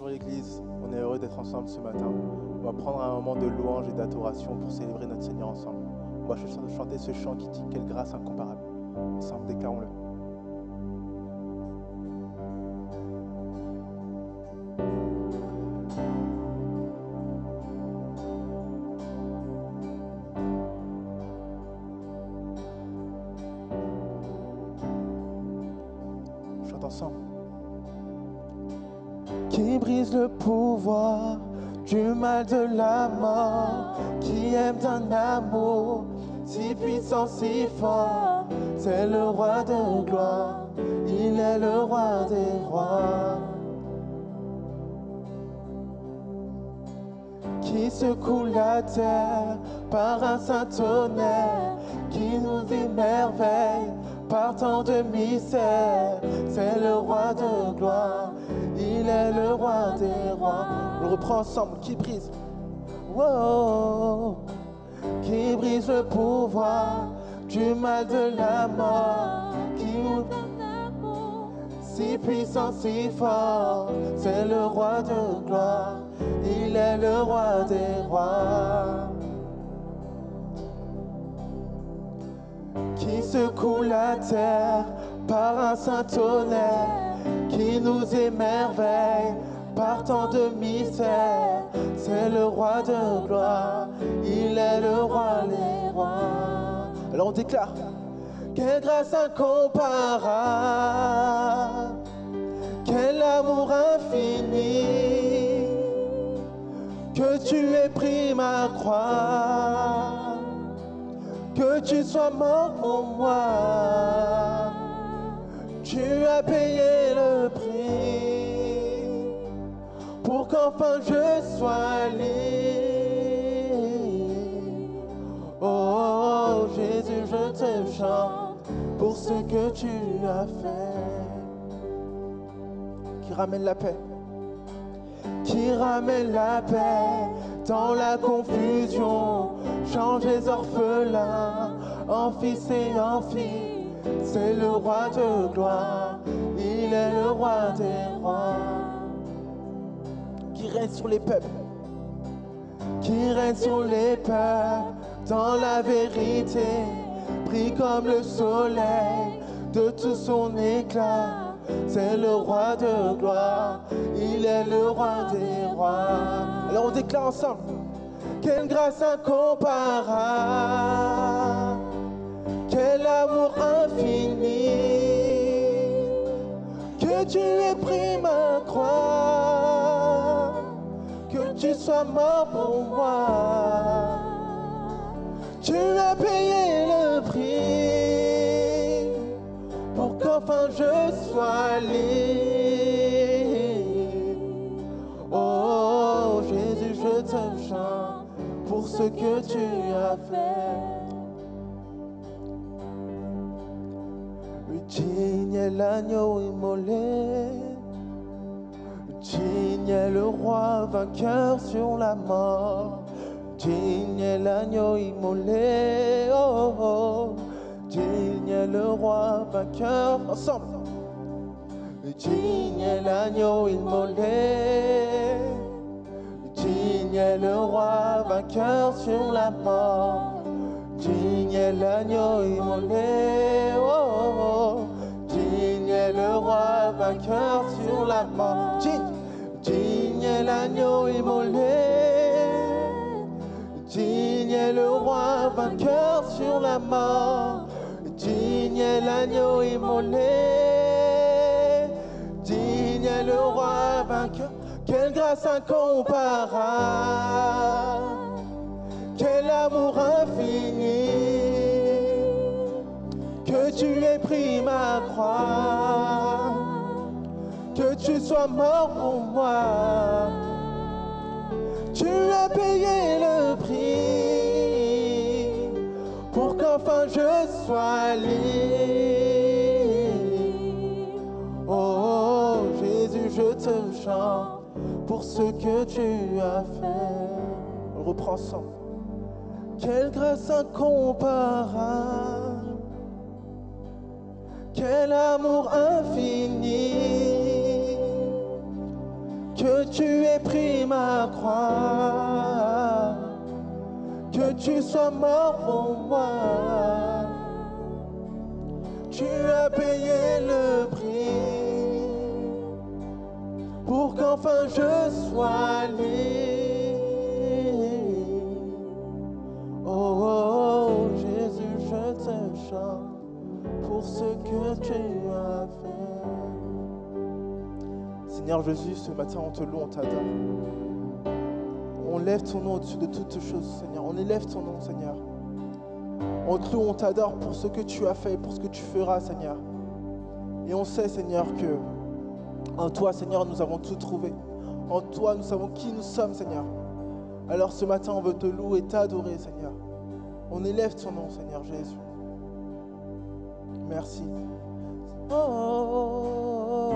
Bonjour l'Église, on est heureux d'être ensemble ce matin. On va prendre un moment de louange et d'adoration pour célébrer notre Seigneur ensemble. On va chanter ce chant qui dit « Quelle grâce incomparable ». Ensemble, déclarons-le. Chante ensemble. Qui brise le pouvoir du mal de la mort, qui aime d'un amour si puissant, si fort, c'est le roi de gloire, il est le roi des rois. Qui secoue la terre par un saint tonnerre, qui nous émerveille par tant de mystères, c'est le roi de gloire, il est le roi des rois. On le reprend ensemble, qui brise, wow, qui brise le pouvoir du mal de la mort, qui ouvre un amour si puissant, si fort, c'est le roi de gloire, il est le roi des rois. Qui secoue la terre par un saint tonnerre, qui nous émerveille par tant de mystères, c'est le roi de gloire, il est le roi des rois. Alors on déclare, quelle grâce incomparable, quel amour infini, que tu aies pris ma croix, que tu sois mort pour moi, tu as payé le prix, pour qu'enfin je sois libre. Oh Jésus, je te chante pour ce que tu as fait. Qui ramène la paix, qui ramène la paix dans la confusion, change les orphelins en fils et en filles, c'est le roi de gloire, il est le roi des rois. Qui règne sur les peuples, qui règne sur les peuples, dans la vérité, brille comme le soleil de tout son éclat, c'est le roi de gloire, il est le roi des rois. Alors on déclare ensemble, quelle grâce incomparable, quel amour infini, que tu aies pris ma croix, que tu sois mort pour moi, tu as payé le prix, pour qu'enfin je sois libre. Oh Jésus, je te chante pour ce que tu as fait. Digne est l'agneau immolé, digne est le roi vainqueur sur la mort, digne est l'agneau immolé, oh, oh. Digne est le roi vainqueur, ensemble. Digne est l'agneau immolé, digne est le roi vainqueur sur la mort, digne est l'agneau immolé, oh, oh, oh. Digne est le roi vainqueur sur la mort, digne est l'agneau immolé, digne est le roi vainqueur sur la mort, digne est l'agneau immolé, digne est le roi vainqueur. Quelle grâce incomparable, quel amour infini, que tu aies pris ma croix, que tu sois mort pour moi, tu as payé le prix, pour qu'enfin je sois libre. Oh Jésus, je te chante pour ce que tu as fait. On reprend ensemble. Quelle grâce incomparable, quel amour infini, que tu aies pris ma croix, que tu sois mort pour moi. Tu as payé le prix pour qu'enfin je sois libre. Oh, oh, Jésus, je te chante pour ce que tu as fait. Seigneur Jésus, ce matin, on te loue, on t'adore. On lève ton nom au-dessus de toutes choses, Seigneur. On élève ton nom, Seigneur. On te loue, on t'adore pour ce que tu as fait, pour ce que tu feras, Seigneur. Et on sait, Seigneur, que en toi, Seigneur, nous avons tout trouvé. En toi, nous savons qui nous sommes, Seigneur. Alors ce matin, on veut te louer et t'adorer, Seigneur. On élève ton nom, Seigneur Jésus. Merci. Oh, oh, oh.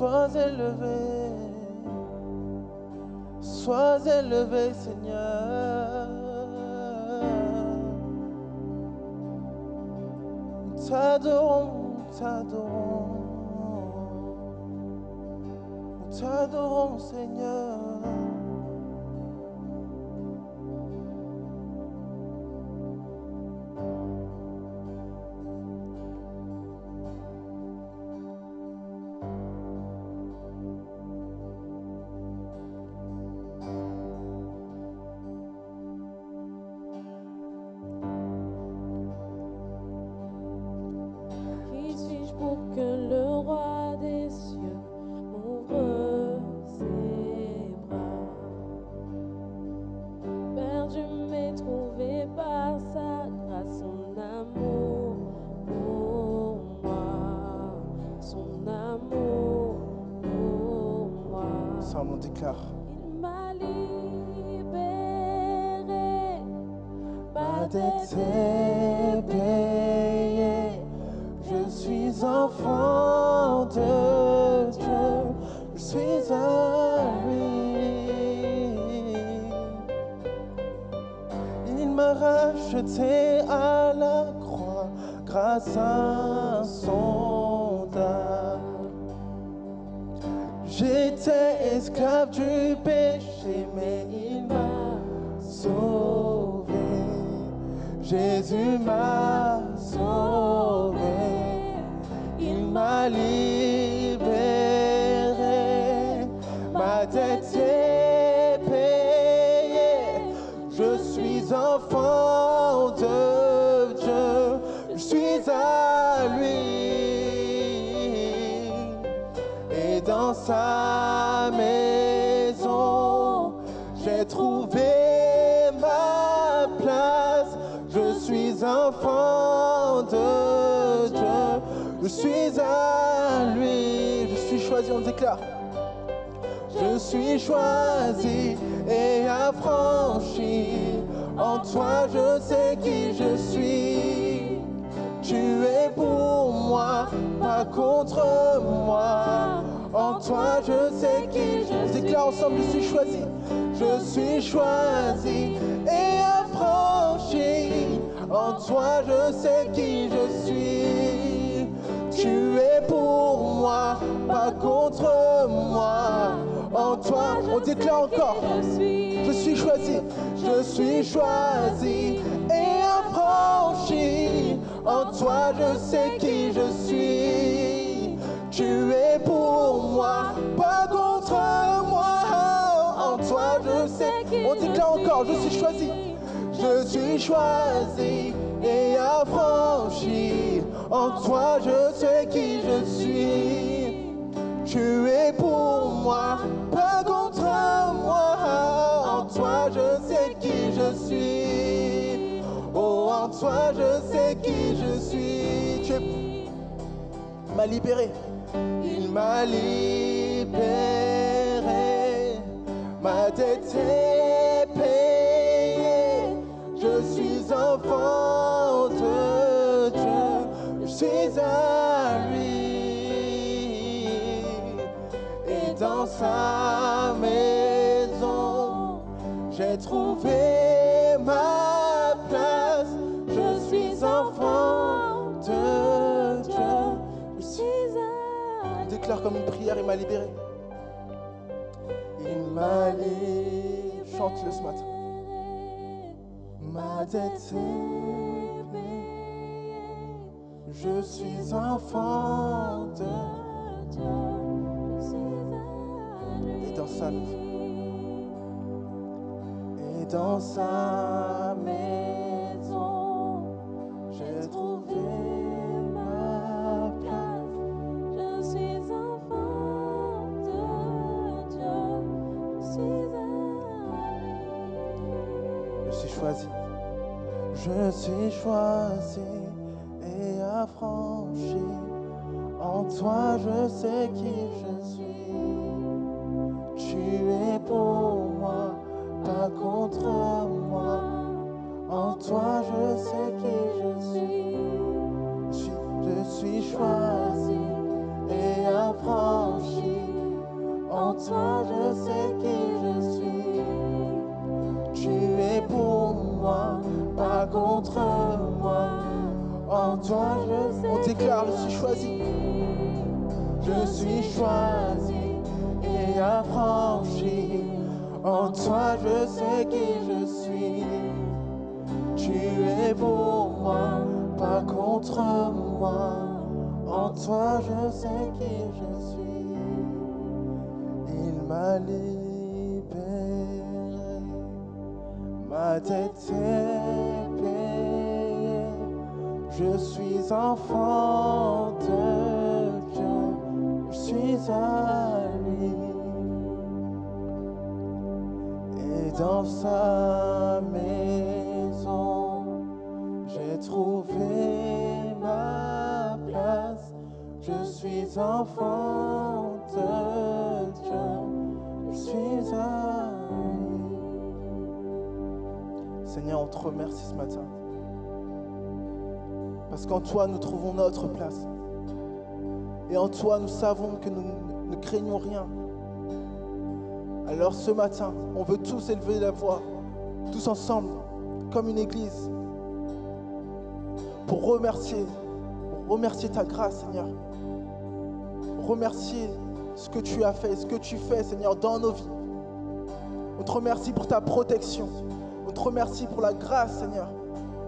Sois élevé, Seigneur. Nous t'adorons, nous t'adorons, Seigneur. On déclare. Il m'a libéré, ma dette est payée. Je suis enfant de Dieu, je suis à lui. Il m'a racheté à la croix grâce à son dard. J'étais esclave du péché, mais il m'a sauvé. Jésus m'a sauvé. Il m'a libéré. Ma dette est payée. Je suis enfant de Dieu. Je suis à lui. Dans sa maison, j'ai trouvé ma place. Je suis enfant de Dieu. Je suis à lui. Je suis choisi, on déclare. Je suis choisi et affranchi. En toi, je sais qui je suis. Tu es pour moi, pas contre moi. En toi, je sais qui je suis. On déclare ensemble, je suis choisi. Je suis choisi et affranchi. En toi, je sais qui je suis. Tu es pour moi, pas contre moi. En toi, on déclare encore. Je suis choisi. Je suis choisi et affranchi. En toi, je sais qui je suis. Tu es pour moi, pas contre moi. En toi, je sais qui on déclare encore, je suis choisi. Je suis choisi et affranchi. En toi, je sais qui je suis. Tu es pour moi, pas contre moi. En toi, je sais qui je suis. Oh, en toi, je sais qui je suis. Tu m'as libéré. Il m'a libéré, ma dette est payée. Je suis enfant de Dieu, je suis à lui. Et dans sa maison, j'ai trouvé ma place. Je suis enfant de Dieu, je suis à lui. le déclare comme une prière, il m'a libéré. Il m'a libéré. Chante-le ce matin. Ma dette est payée. Je suis enfant de Dieu. Et dans sa maison. Et dans sa maison, j'ai trouvé ma place. Je suis enfant de Dieu. Je suis à lui. Je suis choisi. Je suis choisi et affranchi. En toi, je sais qui je suis. Tu es pour moi, pas contre moi. En toi, je sais qui je suis. Je suis choisi et affranchi. En toi, je sais qui je suis. Tu es pour moi, pas contre moi. En toi, on déclare, je suis choisi. Je suis choisi et affranchi. En toi, je sais qui je suis. Tu es pour moi, pas contre moi. En toi, je sais qui je suis. Il m'a libéré. Ma dette est payée. Je suis enfant de Dieu. Je suis à lui. Et dans sa maison, j'ai trouvé ma place. Je suis enfant de Dieu. Je suis à lui. Seigneur, on te remercie ce matin. Parce qu'en toi, nous trouvons notre place. Et en toi, nous savons que nous ne craignons rien. Alors ce matin, on veut tous élever la voix, tous ensemble, comme une église, pour remercier ta grâce, Seigneur. Remercier ce que tu as fait, ce que tu fais, Seigneur, dans nos vies. On te remercie pour ta protection. On te remercie pour la grâce, Seigneur.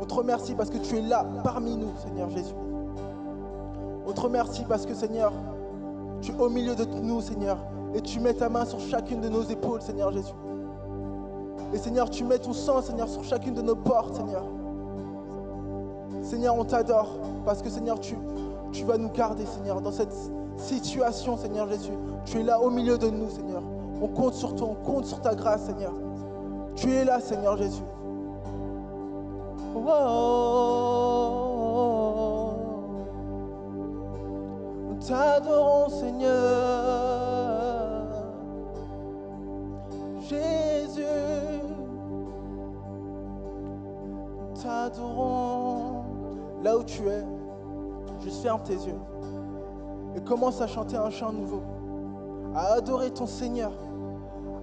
On te remercie parce que tu es là, parmi nous, Seigneur Jésus. On te remercie parce que, Seigneur, tu es au milieu de nous, Seigneur. Et tu mets ta main sur chacune de nos épaules, Seigneur Jésus. Et Seigneur, tu mets ton sang, Seigneur, sur chacune de nos portes, Seigneur. Seigneur, on t'adore parce que, Seigneur, tu vas nous garder, Seigneur, dans cette situation, Seigneur Jésus. Tu es là au milieu de nous, Seigneur. On compte sur toi, on compte sur ta grâce, Seigneur. Tu es là, Seigneur Jésus. Oh, nous t'adorons, Seigneur. Jésus, nous t'adorons. Là où tu es, juste ferme tes yeux et commence à chanter un chant nouveau, à adorer ton Seigneur,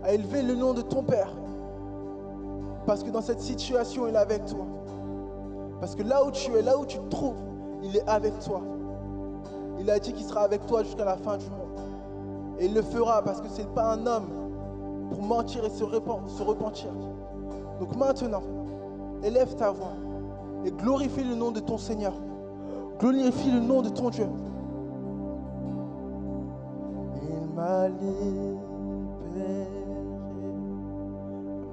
à élever le nom de ton Père. Parce que dans cette situation, il est avec toi. Parce que là où tu es, là où tu te trouves, il est avec toi. Il a dit qu'il sera avec toi jusqu'à la fin du monde. Et il le fera parce que ce n'est pas un homme pour mentir et se repentir. Donc maintenant, élève ta voix et glorifie le nom de ton Seigneur. Glorifie le nom de ton Dieu. Il m'a libéré.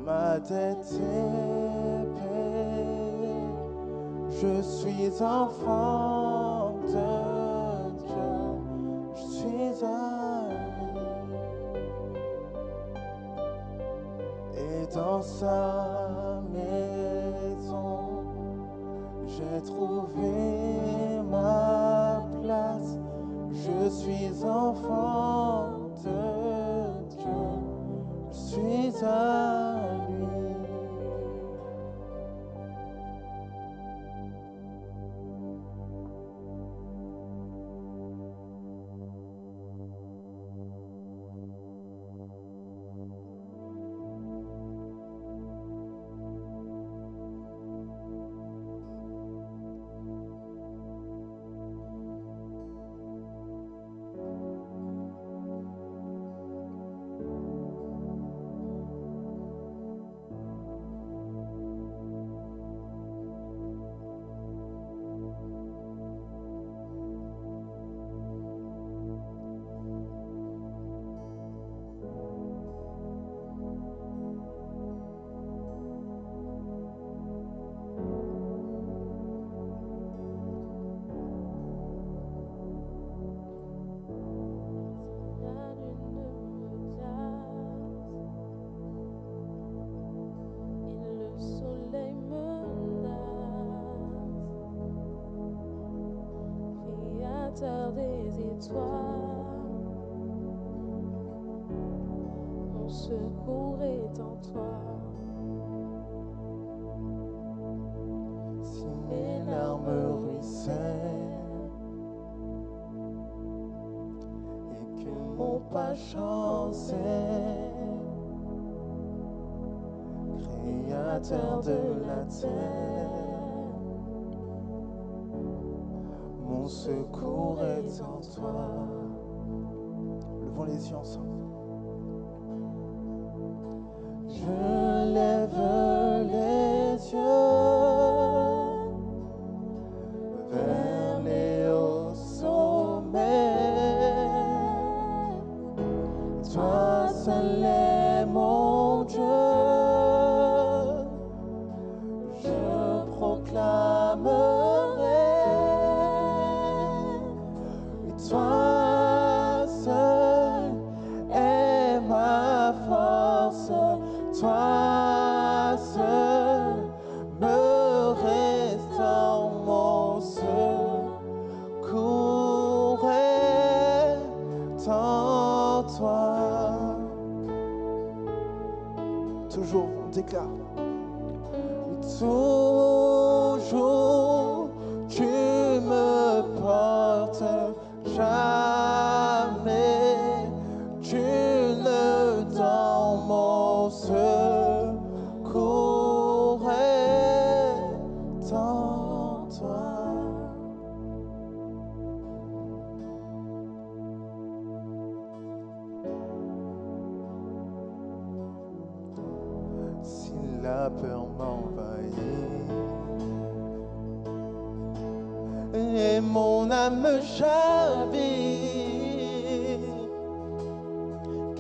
Ma dette est payée. Je suis enfant de Dieu. Je suis à lui. Et dans sa maison, j'ai trouvé ma place. Je suis enfant de Dieu. Je suis à lui. créateur des étoiles. Mon secours est en toi. Si mes larmes ruissellent et que mon pas chancelle, Créateur de la terre, mon secours est en toi. Levons les yeux ensemble. Je lève les yeux vers les hauts sommets. Toi seul est mon Dieu. Je proclamerai. Et toi seul est ma force. Toi seul me restaure, mon secours est en toi. Toujours, on déclare. Toujours, tu me portes, jamais tu ne dors, mon secours est en toi. Si la peur m'envahit et mon âme chavire,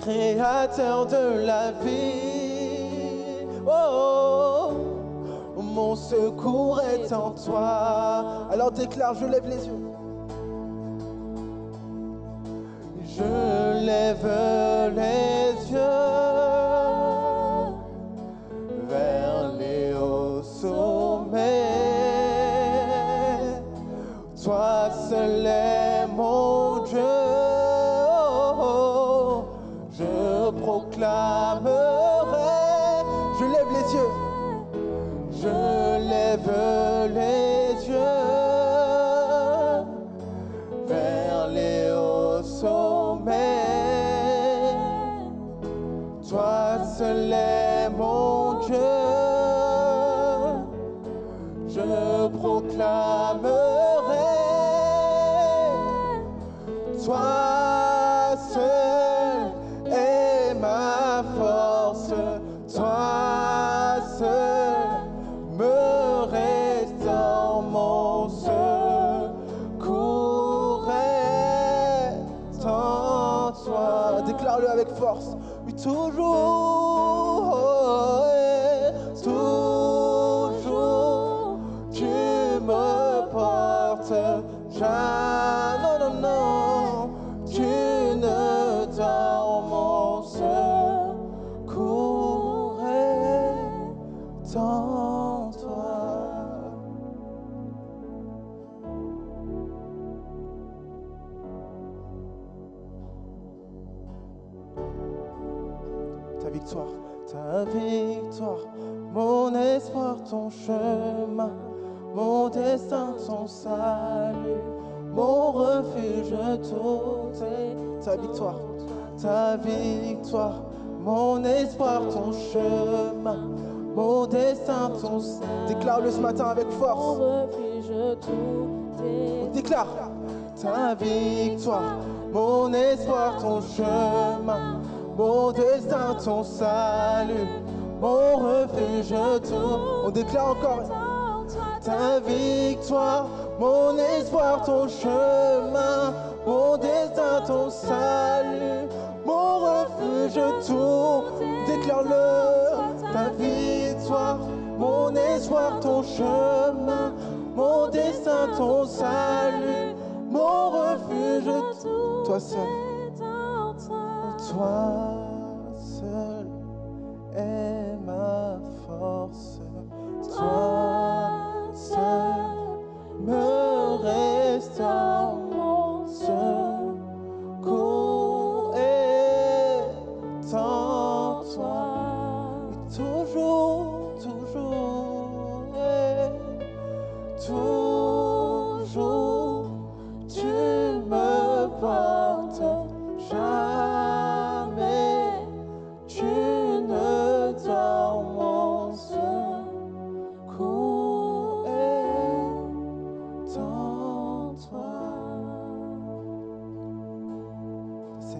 Créateur de la vie, oh, mon secours est en toi. Alors déclare, je lève les yeux. Je lève les yeux vers les hauts sommets. Toi seul est mon Dieu. Je proclamerai. Je lève les yeux. Je lève les yeux vers les hauts sommets. Toi seul est mon Dieu. Je proclamerai. Toi seul est ma force. Toi seul me restaure, mon secours est en toi. Déclare-le avec force. Oui, toujours, toujours, tu me portes. Non, non, non, tu ne dors, mon secours est en toi. Ta victoire, mon espoir, ton chemin, mon destin, ton salut, mon refuge, tout est ta victoire, mon espoir, ton chemin, mon destin, ton salut. Déclare-le ce matin avec force. Mon refuge, tout est Déclare ta victoire, mon espoir, ton chemin, mon destin, ton salut, mon refuge, tout. On déclare encore. Ta victoire, mon espoir, ton chemin, mon destin, ton salut, mon refuge, tout. Déclare-le. Ta victoire, mon espoir, ton chemin, mon destin, ton salut, mon refuge, tout. Toi seul. Toi seul est ma force. Toi seul me restaure, mon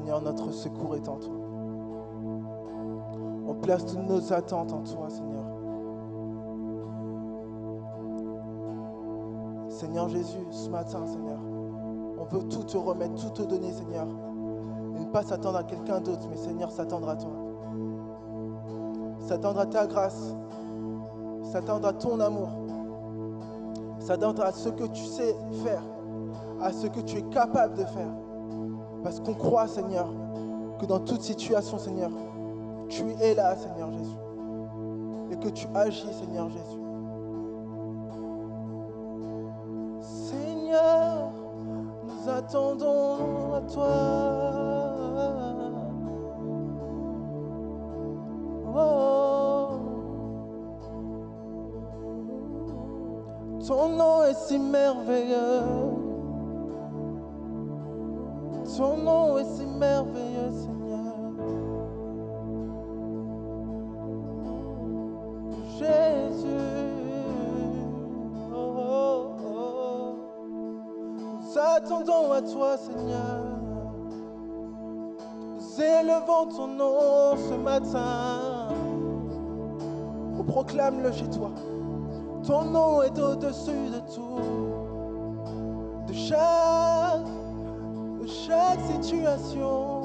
Seigneur, notre secours est en toi. On place toutes nos attentes en toi, Seigneur. Seigneur Jésus, ce matin, Seigneur, on veut tout te remettre, tout te donner, Seigneur. Et ne pas s'attendre à quelqu'un d'autre, mais Seigneur, s'attendre à toi. S'attendre à ta grâce, s'attendre à ton amour, s'attendre à ce que tu sais faire, à ce que tu es capable de faire. Parce qu'on croit, Seigneur, que dans toute situation, Seigneur, tu es là, Seigneur Jésus. Et que tu agis, Seigneur Jésus. Seigneur, nous attendons à toi. Oh. Ton nom est si merveilleux. Ton nom est si merveilleux, Seigneur. Jésus. Oh, oh, oh. Nous attendons à toi, Seigneur. Nous élevons ton nom ce matin. On proclame-le chez toi. Ton nom est au-dessus de tout. De chaque situation.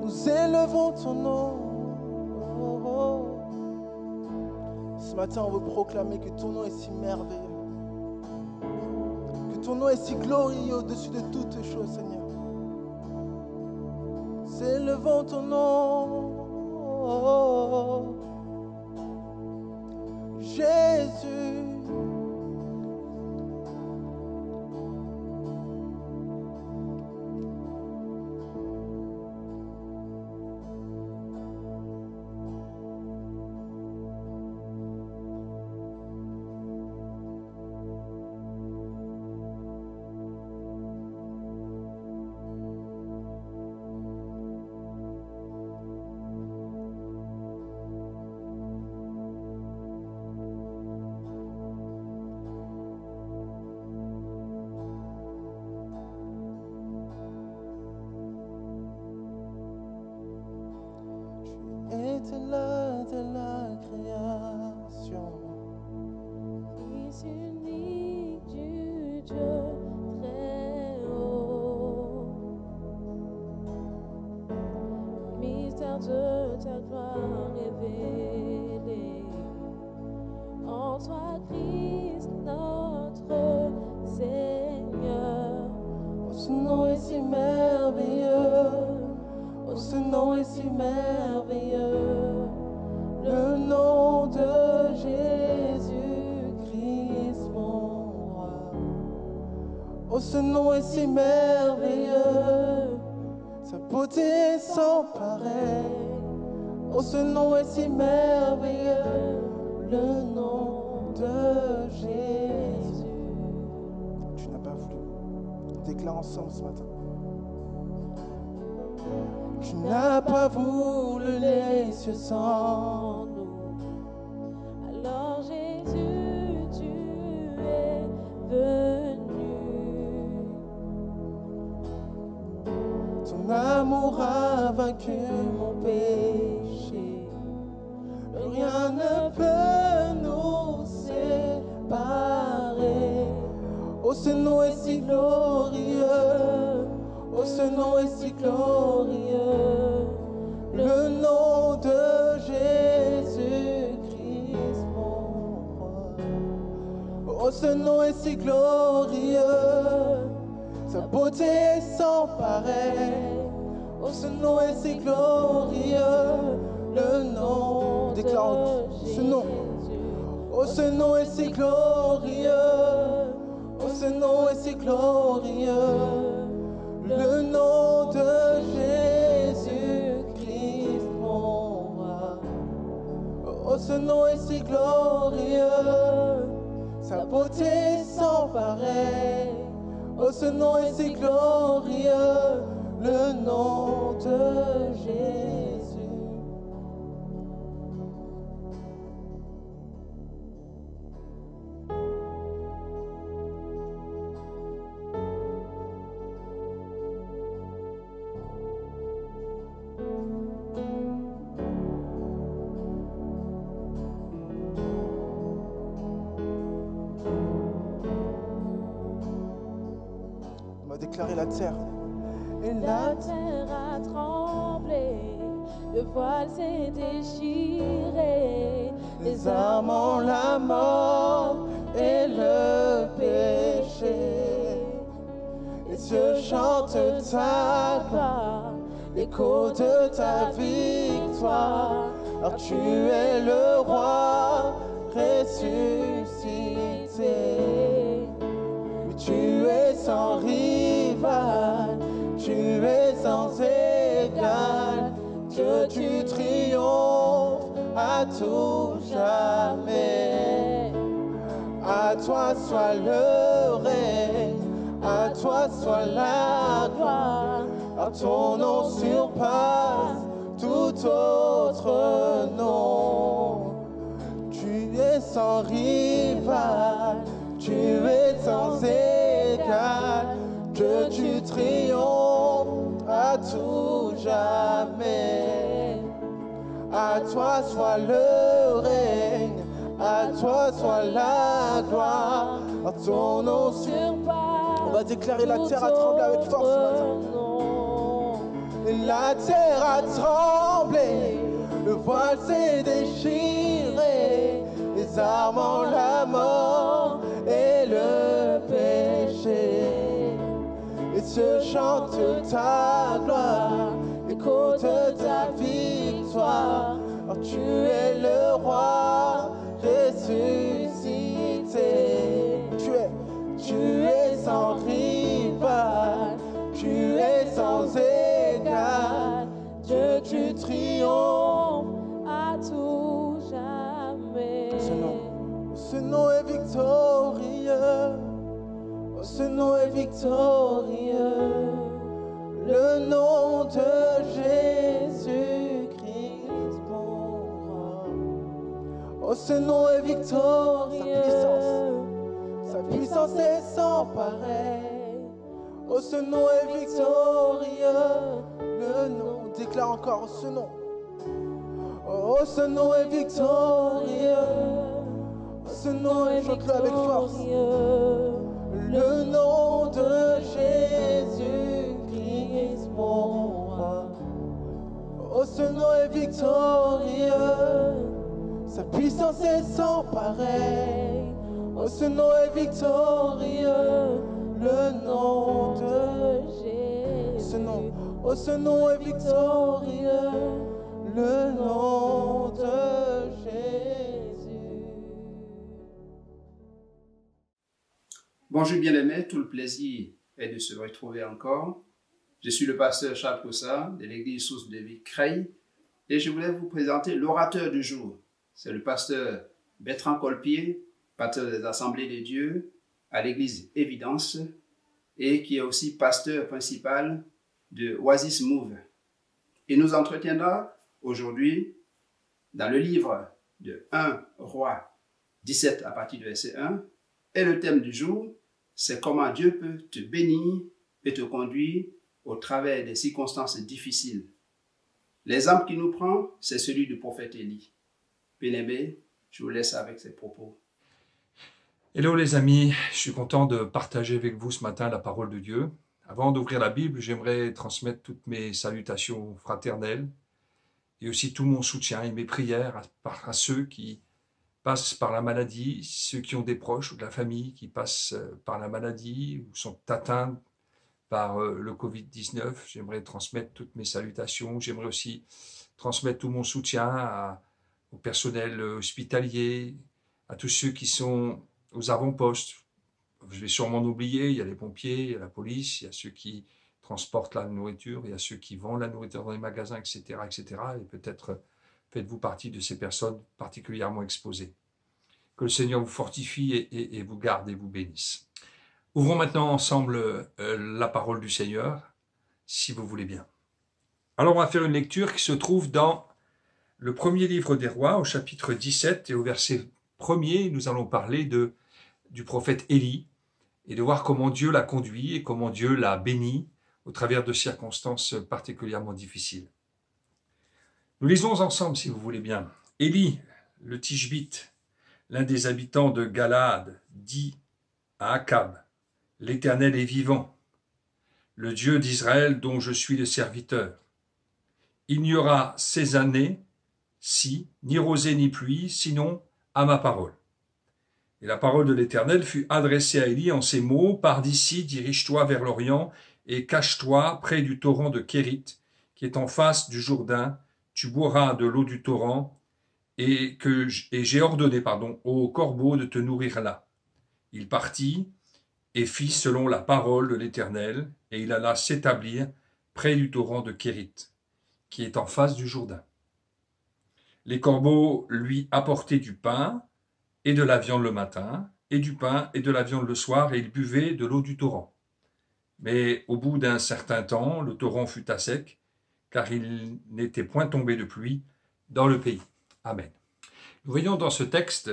Nous élevons ton nom. Oh, oh. Ce matin, on veut proclamer que ton nom est si merveilleux. Que ton nom est si glorieux au-dessus de toutes choses, Seigneur. Nous élevons ton nom. Oh, Jésus. Était là de la création. Fils unique du Dieu très haut, mystère de ta gloire révélé, en toi Christ notre Seigneur. Oh, ce nom est si merveilleux. Oh, ce nom est si merveilleux. Le nom de Jésus-Christ, mon roi. Oh, ce nom est si merveilleux. Sa beauté est sans pareil. Oh, ce nom est si merveilleux. Le nom de Jésus. Tu n'as pas voulu. On déclare ensemble ce matin. Tu n'as pas voulu les cieux sans nous. Alors Jésus, tu es venu. Ton amour a vaincu mon péché. Rien ne peut nous séparer. Oh, ce nom est si glorieux. Oh, ce nom est si glorieux. Le nom de Jésus-Christ, mon roi. Oh, ce nom est si glorieux. Sa beauté est sans pareil. Oh, ce nom est si glorieux. Le nom déclare ce nom. Oh, ce nom est si glorieux. Oh, ce nom est si glorieux. Le nom de Jésus-Christ, mon roi. Oh, ce nom est si glorieux. Sa beauté est sans pareil. Oh, ce nom est si glorieux. Le nom de Jésus. Et La terre a tremblé, le voile s'est déchiré, les armes ont la mort et le péché. Et Dieu chante ta gloire, l'écho de ta victoire. Alors tu es le roi ressuscité. Oui, tu es sans rival, tu es sans égal. Dieu, tu triomphes à tout jamais. À toi soit le règne, à toi soit la gloire. À ton nom surpasse tout autre nom. Tu es sans rival, tu es sans égal. Dieu, tu triomphes à tout jamais. À toi soit le règne, à toi soit la gloire. À ton nom surpasse. On va déclarer la terre a tremblé avec force ce matin. Et la terre a tremblé, le voile s'est déchiré, les armes ont la mort et le péché. Et Dieu chante ta gloire, l'écho de ta victoire. Alors tu es le roi ressuscité. Tu es sans rival, tu es sans égal. Dieu, tu triomphes à tout jamais. Ce nom est victorieux. Oh, ce nom est victorieux. Le nom de Jésus-Christ, mon roi. Oh, ce nom est victorieux. Sa puissance est sans pareil. Oh, ce nom est victorieux. Le nom, on déclare encore ce nom. Oh, ce nom est victorieux. Oh, ce nom est victorieux avec force. Le nom de Jésus-Christ, mon roi. Oh, ce nom est victorieux. Sa puissance est sans pareil. Oh, ce nom est victorieux. Le nom de Jésus. Ce nom. Oh, ce nom est victorieux, le nom de Jésus. Bonjour bien-aimés, tout le plaisir est de se retrouver encore. Je suis le pasteur Charles Coussa de l'église Source de Vie Creil et je voulais vous présenter l'orateur du jour. C'est le pasteur Bertrand Colpier, pasteur des Assemblées de Dieu à l'église Évidence et qui est aussi pasteur principal de Oasis Move. Et nous entretiendra aujourd'hui dans le livre de 1 Roi 17 à partir du verset 1. Et le thème du jour, c'est comment Dieu peut te bénir et te conduire au travers des circonstances difficiles. L'exemple qui nous prend, c'est celui du prophète Élie. Bien-aimé, je vous laisse avec ses propos. Hello les amis, je suis content de partager avec vous ce matin la parole de Dieu. Avant d'ouvrir la Bible, j'aimerais transmettre toutes mes salutations fraternelles et aussi tout mon soutien et mes prières à ceux qui passent par la maladie, ceux qui ont des proches ou de la famille qui passent par la maladie ou sont atteints par le Covid-19. J'aimerais transmettre toutes mes salutations. J'aimerais aussi transmettre tout mon soutien au personnel hospitalier, à tous ceux qui sont aux avant-postes. Je vais sûrement en oublier, il y a les pompiers, il y a la police, il y a ceux qui transportent la nourriture, il y a ceux qui vendent la nourriture dans les magasins, etc. etc. Et peut-être faites-vous partie de ces personnes particulièrement exposées. Que le Seigneur vous fortifie et vous garde et vous bénisse. Ouvrons maintenant ensemble la parole du Seigneur, si vous voulez bien. Alors on va faire une lecture qui se trouve dans le premier livre des rois, au chapitre 17, et au verset 1er, nous allons parler du prophète Élie, et de voir comment Dieu l'a conduit et comment Dieu l'a béni au travers de circonstances particulièrement difficiles. Nous lisons ensemble, si vous voulez bien. Élie, le Tishbite, l'un des habitants de Galaad, dit à Akab, « L'Éternel est vivant. le Dieu d'Israël dont je suis le serviteur. Il n'y aura ces années-ci ni rosée ni pluie, sinon à ma parole. Et la parole de l'Éternel fut adressée à Élie en ces mots, pars d'ici, dirige-toi vers l'Orient et cache-toi près du torrent de Kérit, qui est en face du Jourdain, tu boiras de l'eau du torrent, et j'ai ordonné au corbeau de te nourrir là. Il partit et fit selon la parole de l'Éternel, et il alla s'établir près du torrent de Kérit, qui est en face du Jourdain. Les corbeaux lui apportaient du pain et de la viande le matin, et du pain et de la viande le soir, et il buvait de l'eau du torrent. Mais au bout d'un certain temps, le torrent fut à sec, car il n'était point tombé de pluie dans le pays. Amen. Nous voyons dans ce texte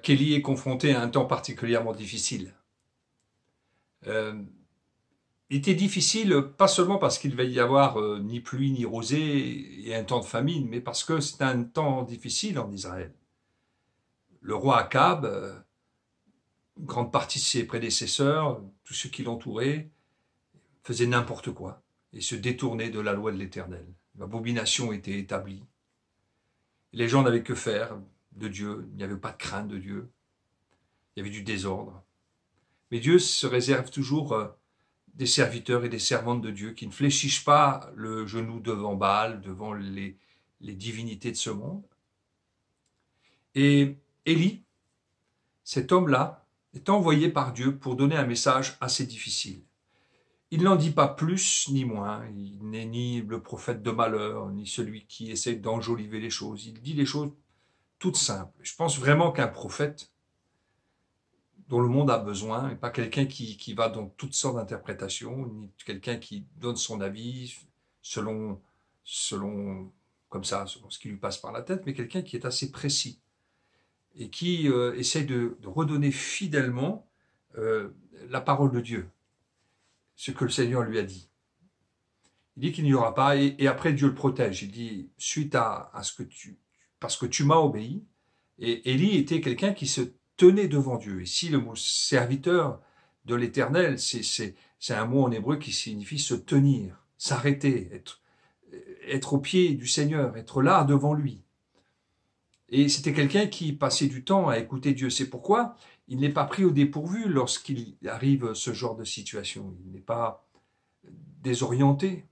qu'Élie est confronté à un temps particulièrement difficile. Il était difficile, pas seulement parce qu'il va y avoir ni pluie ni rosée et un temps de famine, mais parce que c'est un temps difficile en Israël. Le roi Akab, une grande partie de ses prédécesseurs, tous ceux qui l'entouraient, faisaient n'importe quoi et se détournaient de la loi de l'Éternel. L'abomination était établie. Les gens n'avaient que faire de Dieu, il n'y avait pas de crainte de Dieu, il y avait du désordre. Mais Dieu se réserve toujours des serviteurs et des servantes de Dieu qui ne fléchissent pas le genou devant Baal, devant les divinités de ce monde. Et Élie, cet homme-là, est envoyé par Dieu pour donner un message assez difficile. Il n'en dit pas plus ni moins, il n'est ni le prophète de malheur, ni celui qui essaie d'enjoliver les choses. Il dit les choses toutes simples. Je pense vraiment qu'un prophète dont le monde a besoin, et pas quelqu'un qui va dans toutes sortes d'interprétations, ni quelqu'un qui donne son avis selon comme ça, selon ce qui lui passe par la tête, mais quelqu'un qui est assez précis et qui essaie de redonner fidèlement la parole de Dieu, ce que le Seigneur lui a dit. Il dit qu'il n'y aura pas, et après Dieu le protège. Il dit, suite à parce que tu m'as obéi, et Élie était quelqu'un qui se tenait devant Dieu. Ici, le mot serviteur de l'Éternel, c'est un mot en hébreu qui signifie se tenir, s'arrêter, être au pied du Seigneur, être là devant lui. Et c'était quelqu'un qui passait du temps à écouter Dieu. C'est pourquoi il n'est pas pris au dépourvu lorsqu'il arrive ce genre de situation. Il n'est pas désorienté.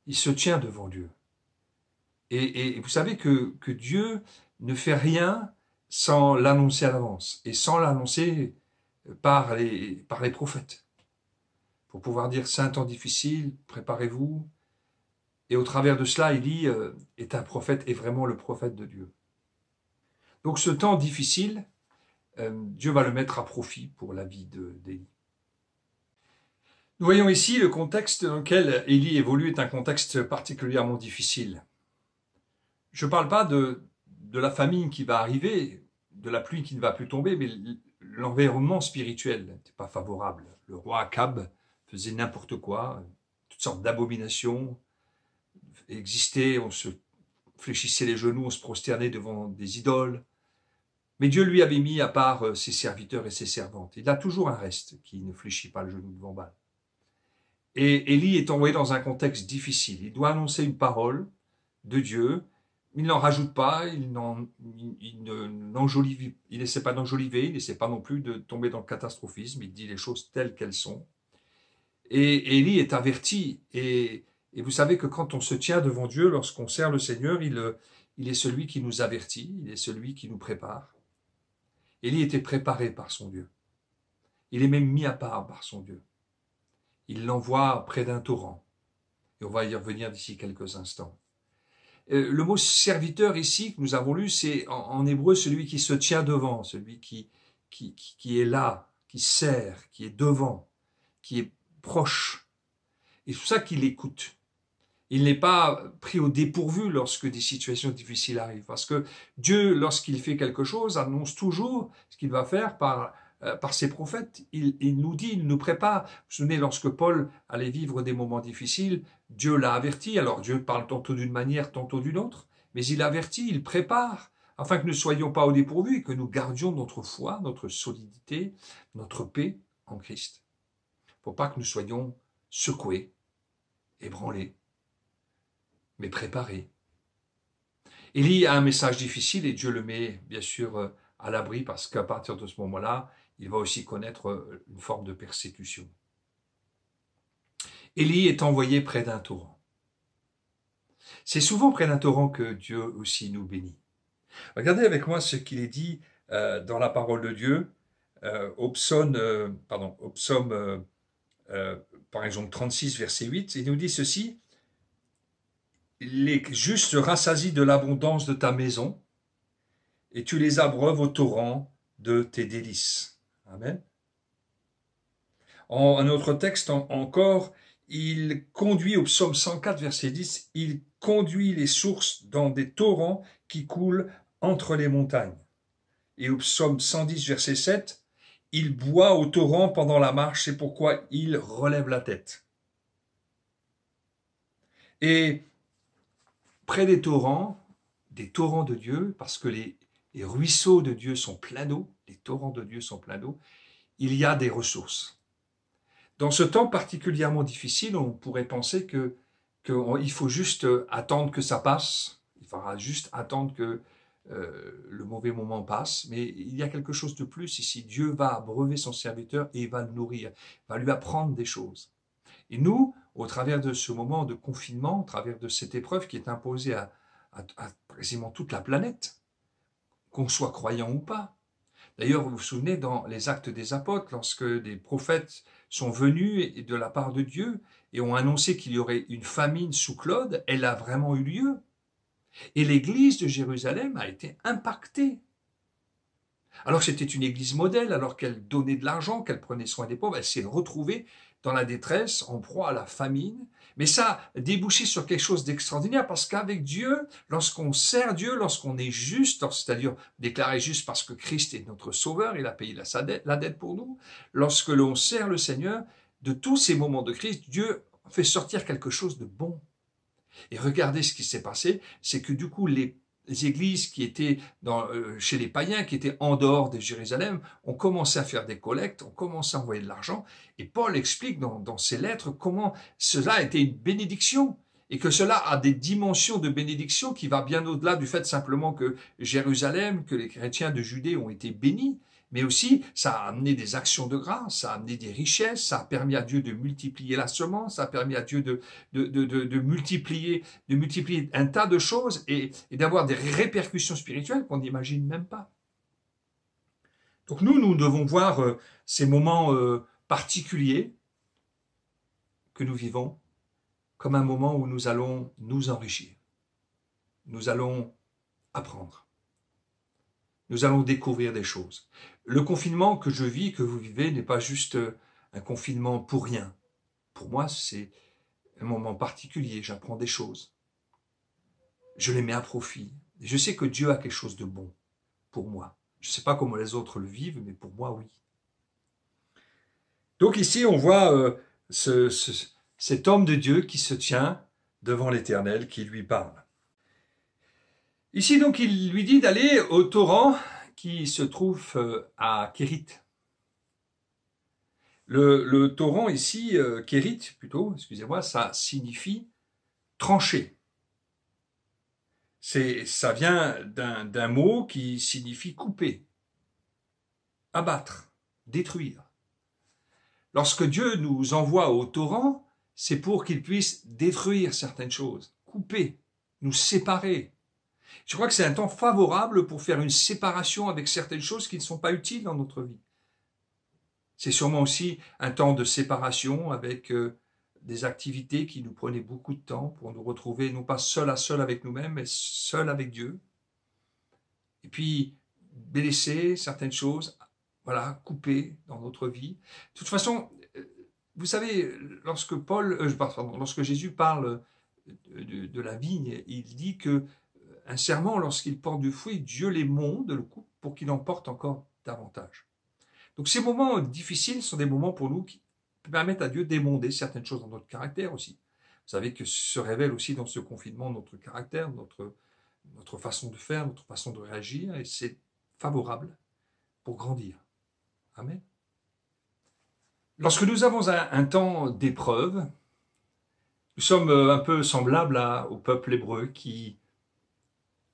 Il se tient devant Dieu. Et vous savez que Dieu ne fait rien sans l'annoncer à l'avance et sans l'annoncer par les prophètes. Pour pouvoir dire, c'est un temps difficile, préparez-vous. Et au travers de cela, Élie est un prophète, et vraiment le prophète de Dieu. Donc ce temps difficile, Dieu va le mettre à profit pour la vie d'Élie. Nous voyons ici le contexte dans lequel Élie évolue est un contexte particulièrement difficile. Je ne parle pas de la famine qui va arriver, de la pluie qui ne va plus tomber, mais l'environnement spirituel n'était pas favorable. Le roi Akab faisait n'importe quoi, toutes sortes d'abominations existaient, on se fléchissait les genoux, on se prosternait devant des idoles. Mais Dieu lui avait mis à part ses serviteurs et ses servantes. Il a toujours un reste qui ne fléchit pas le genou devant Baal. Et Élie est envoyé dans un contexte difficile. Il doit annoncer une parole de Dieu. Il n'en rajoute pas, il n'essaie pas d'enjoliver, il n'essaie pas non plus de tomber dans le catastrophisme, il dit les choses telles qu'elles sont. Et Élie est averti, et vous savez que quand on se tient devant Dieu, lorsqu'on sert le Seigneur, il est celui qui nous avertit, il est celui qui nous prépare. Élie était préparé par son Dieu. Il est même mis à part par son Dieu. Il l'envoie près d'un torrent. Et on va y revenir d'ici quelques instants. Le mot serviteur ici que nous avons lu, c'est en hébreu celui qui se tient devant, celui qui est là, qui sert, qui est devant, qui est proche. Et c'est pour ça qu'il écoute. Il n'est pas pris au dépourvu lorsque des situations difficiles arrivent. Parce que Dieu, lorsqu'il fait quelque chose, annonce toujours ce qu'il va faire par ses prophètes. Il nous dit, il nous prépare. Vous vous souvenez, lorsque Paul allait vivre des moments difficiles, Dieu l'a averti. Alors Dieu parle tantôt d'une manière, tantôt d'une autre. Mais il avertit, il prépare, afin que nous ne soyons pas au dépourvu et que nous gardions notre foi, notre solidité, notre paix en Christ. faut pas que nous soyons secoués, ébranlés, mais préparés. Élie a un message difficile et Dieu le met bien sûr à l'abri parce qu'à partir de ce moment-là, il va aussi connaître une forme de persécution. Élie est envoyé près d'un torrent. C'est souvent près d'un torrent que Dieu aussi nous bénit. Regardez avec moi ce qu'il est dit dans la parole de Dieu au psaume, par exemple 36, verset 8. Il nous dit ceci: « Les justes se rassasient de l'abondance de ta maison, et tu les abreuves au torrent de tes délices. » Amen. En un autre texte encore, il conduit au psaume 104, verset 10, « Il conduit les sources dans des torrents qui coulent entre les montagnes. » Et au psaume 110, verset 7, « Il boit au torrent pendant la marche, c'est pourquoi il relève la tête. » Et près des torrents de Dieu, parce que les ruisseaux de Dieu sont pleins d'eau, les torrents de Dieu sont pleins d'eau, il y a des ressources. Dans ce temps particulièrement difficile, on pourrait penser qu'il faut juste attendre que ça passe, il faudra juste attendre que le mauvais moment passe, mais il y a quelque chose de plus ici. Dieu va abreuver son serviteur et il va le nourrir, va lui apprendre des choses. Et nous, au travers de ce moment de confinement, au travers de cette épreuve qui est imposée à quasiment toute la planète, qu'on soit croyant ou pas. D'ailleurs, vous vous souvenez, dans les Actes des Apôtres, lorsque des prophètes sont venus de la part de Dieu et ont annoncé qu'il y aurait une famine sous Claude, elle a vraiment eu lieu. Et l'église de Jérusalem a été impactée. Alors c'était une église modèle, alors qu'elle donnait de l'argent, qu'elle prenait soin des pauvres, elle s'est retrouvée dans la détresse, en proie à la famine. Mais ça a débouché sur quelque chose d'extraordinaire, parce qu'avec Dieu, lorsqu'on sert Dieu, lorsqu'on est juste, c'est-à-dire déclaré juste parce que Christ est notre sauveur, il a payé la dette pour nous, lorsque l'on sert le Seigneur, de tous ces moments de crise, Dieu fait sortir quelque chose de bon. Et regardez ce qui s'est passé, c'est que du coup, les églises qui étaient chez les païens, qui étaient en dehors de Jérusalem, ont commencé à faire des collectes, ont commencé à envoyer de l'argent. Et Paul explique dans ses lettres comment cela a été une bénédiction et que cela a des dimensions de bénédiction qui va bien au-delà du fait simplement que Jérusalem, que les chrétiens de Judée ont été bénis, mais aussi ça a amené des actions de grâce, ça a amené des richesses, ça a permis à Dieu de multiplier la semence, ça a permis à Dieu de multiplier un tas de choses et d'avoir des répercussions spirituelles qu'on n'imagine même pas. Donc nous devons voir ces moments particuliers que nous vivons comme un moment où nous allons nous enrichir. Nous allons apprendre. Nous allons découvrir des choses. Le confinement que je vis, que vous vivez, n'est pas juste un confinement pour rien. Pour moi, c'est un moment particulier. J'apprends des choses. Je les mets à profit. Et je sais que Dieu a quelque chose de bon pour moi. Je ne sais pas comment les autres le vivent, mais pour moi, oui. Donc ici, on voit cet homme de Dieu qui se tient devant l'Éternel, qui lui parle. Ici, donc, il lui dit d'aller au torrent qui se trouve à Kérit. Le torrent ici, Kérit plutôt, excusez-moi, ça signifie trancher. Ça vient d'un mot qui signifie couper, abattre, détruire. Lorsque Dieu nous envoie au torrent, c'est pour qu'il puisse détruire certaines choses, couper, nous séparer. Je crois que c'est un temps favorable pour faire une séparation avec certaines choses qui ne sont pas utiles dans notre vie. C'est sûrement aussi un temps de séparation avec des activités qui nous prenaient beaucoup de temps pour nous retrouver non pas seul à seul avec nous-mêmes, mais seul avec Dieu. Et puis, délaisser certaines choses, voilà, couper dans notre vie. De toute façon, vous savez, lorsque Jésus parle de la vigne, il dit que un serment, lorsqu'il porte du fruit, Dieu les monte, le coupe, pour qu'il en porte encore davantage. Donc ces moments difficiles sont des moments pour nous qui permettent à Dieu d'émonder certaines choses dans notre caractère aussi. Vous savez que se révèle aussi dans ce confinement notre caractère, notre façon de faire, notre façon de réagir, et c'est favorable pour grandir. Amen. Lorsque nous avons un temps d'épreuve, nous sommes un peu semblables au peuple hébreu qui